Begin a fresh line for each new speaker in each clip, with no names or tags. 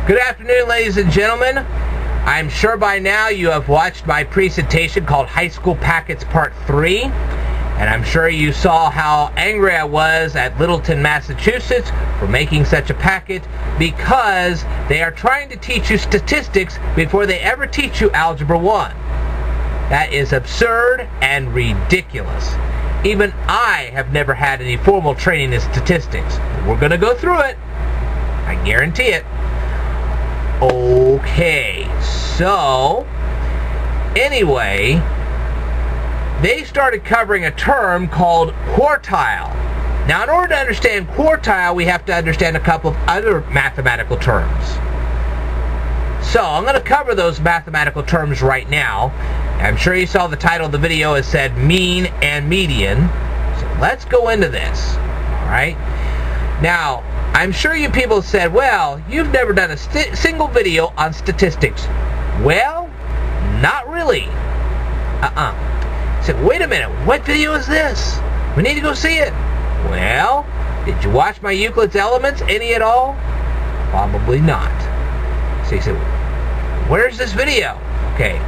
Good afternoon, ladies and gentlemen. I'm sure by now you have watched my presentation called High School Packets Part 3. And I'm sure you saw how angry I was at Littleton, Massachusetts for making such a packet because they are trying to teach you statistics before they ever teach you Algebra 1. That is absurd and ridiculous. Even I have never had any formal training in statistics. We're going to go through it. I guarantee it. Okay, so anyway, they started covering a term called quartile. Now, in order to understand quartile, we have to understand a couple of other mathematical terms. So, I'm going to cover those mathematical terms right now. I'm sure you saw the title of the video. It said mean and median. So, let's go into this. All right? Now, I'm sure you people said, well, you've never done a single video on statistics. Well, not really. Said, wait a minute, what video is this? We need to go see it. Well, did you watch my Euclid's Elements any at all? Probably not. So you said, where's this video? Okay,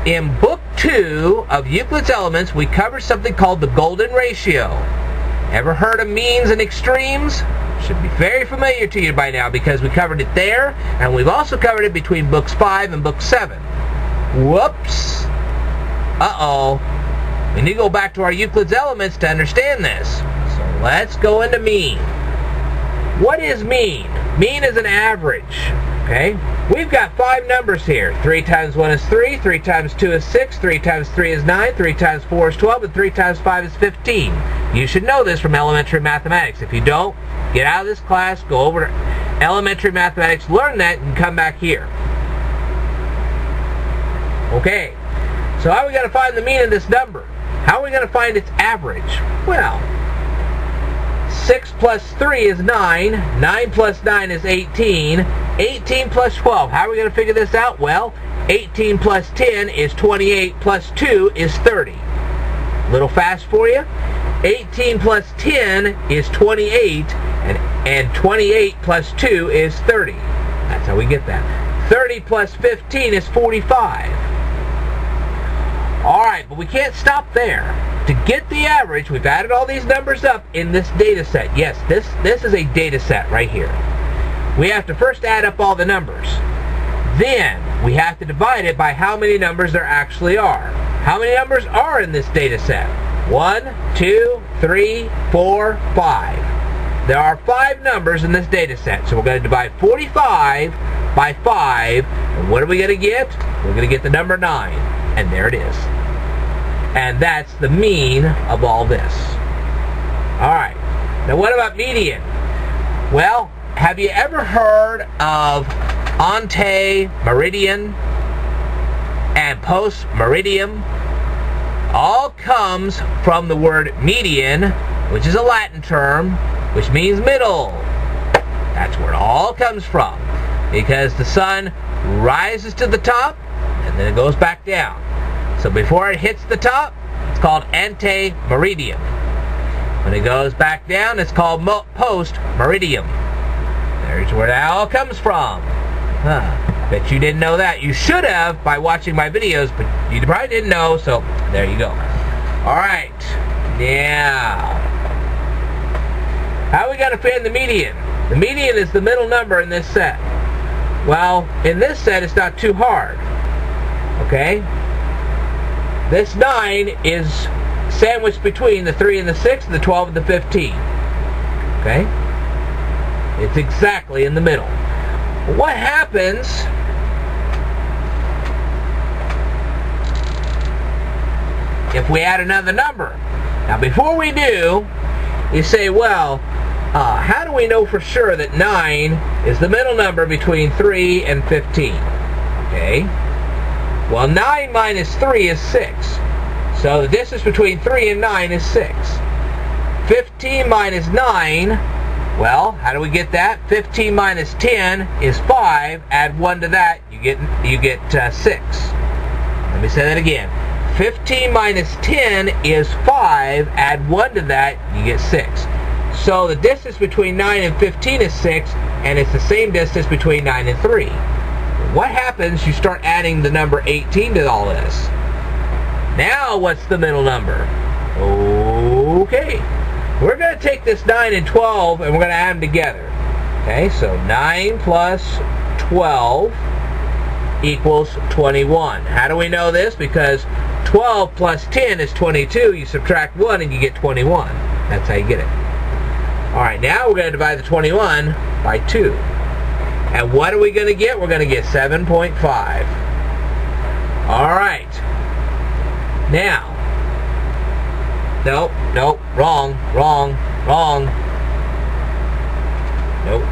in Book 2 of Euclid's Elements, we covered something called the golden ratio. Ever heard of means and extremes? Should be very familiar to you by now because we covered it there, and we've also covered it between Books 5 and Book 7. Whoops. Uh-oh. We need to go back to our Euclid's Elements to understand this. So let's go into mean. What is mean? Mean is an average. Okay? We've got 5 numbers here. 3 times 1 is 3, 3 times 2 is 6, 3 times 3 is 9, 3 times 4 is 12, and 3 times 5 is 15. You should know this from elementary mathematics. If you don't, get out of this class, go over to elementary mathematics, learn that, and come back here. Okay, so how are we going to find the mean of this number? How are we going to find its average? Well, 6 plus 3 is 9, 9 plus 9 is 18, 18 plus 12. How are we going to figure this out? Well, 18 plus 10 is 28, plus 2 is 30. A little fast for you. 18 plus 10 is 28, and 28 plus 2 is 30. That's how we get that. 30 plus 15 is 45. Alright, but we can't stop there. To get the average, we've added all these numbers up in this data set. Yes, this is a data set right here. We have to first add up all the numbers. Then, we have to divide it by how many numbers there actually are. How many numbers are in this data set? 1, 2, 3, 4, 5. There are 5 numbers in this data set. So we're going to divide 45 by 5. And what are we going to get? We're going to get the number 9. And there it is. And that's the mean of all this. Alright. Now what about median? Well, have you ever heard of ante meridian and post meridian? All comes from the word median, which is a Latin term, which means middle. That's where it all comes from. Because the sun rises to the top, and then it goes back down. So before it hits the top, it's called ante meridian. When it goes back down, it's called post meridian. There's where that all comes from. Bet you didn't know that. You should have by watching my videos, but you probably didn't know, so there you go. Alright, now, how are we going to find the median? The median is the middle number in this set. Well, in this set, it's not too hard. Okay? This 9 is sandwiched between the 3 and the 6, and the 12 and the 15. Okay? It's exactly in the middle. What happens if we add another number? Now, before we do, you say, well, how do we know for sure that 9 is the middle number between 3 and 15? Okay? Well, 9 minus 3 is 6. So the distance between 3 and 9 is 6. 15 minus 9, well, how do we get that? 15 minus 10 is 5. Add 1 to that, you get 6. Let me say that again. 15 minus 10 is 5. Add 1 to that, you get 6. So the distance between 9 and 15 is 6, and it's the same distance between 9 and 3. What happens? You start adding the number 18 to all this. Now what's the middle number? Okay. We're going to take this 9 and 12 and we're going to add them together. Okay, so 9 plus 12 equals 21. How do we know this? Because 12 plus 10 is 22. You subtract 1 and you get 21. That's how you get it. Alright, now we're going to divide the 21 by 2. And what are we going to get? We're going to get 7.5. Alright. Now, nope, wrong. Nope.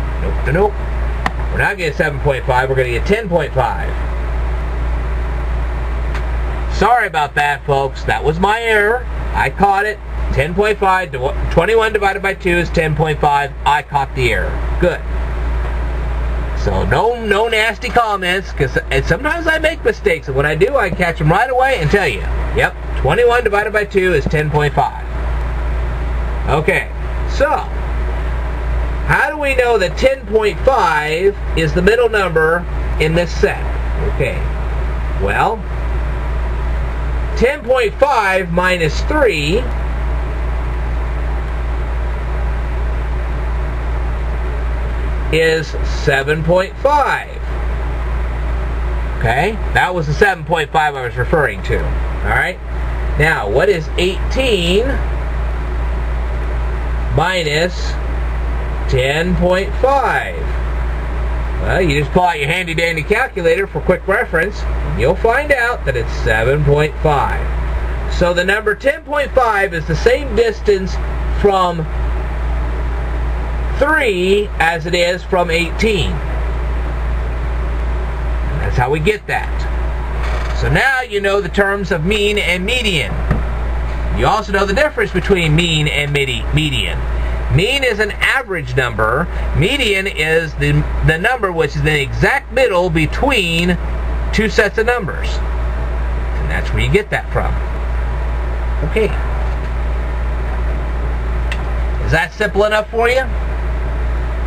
We're not getting 7.5, we're going to get 10.5. Sorry about that, folks. That was my error. I caught it. 10.5, 21 divided by 2 is 10.5. I caught the error. Good. So no nasty comments, because sometimes I make mistakes, and when I do, I catch them right away and tell you. Yep, 21 divided by 2 is 10.5. Okay, so how do we know that 10.5 is the middle number in this set? Okay, well, 10.5 minus 3 is 7.5. Okay, that was the 7.5 I was referring to. Alright, now what is 18 minus 10.5? Well, you just pull out your handy dandy calculator for quick reference, and you'll find out that it's 7.5. So the number 10.5 is the same distance from 3 as it is from 18. And that's how we get that. So now you know the terms of mean and median. You also know the difference between mean and median. Mean is an average number. Median is the number which is the exact middle between two sets of numbers. And that's where you get that from. Okay. Is that simple enough for you?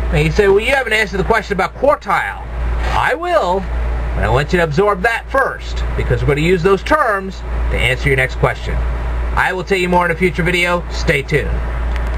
Now you say, well, you haven't answered the question about quartile. I will, but I want you to absorb that first, because we're going to use those terms to answer your next question. I will tell you more in a future video. Stay tuned.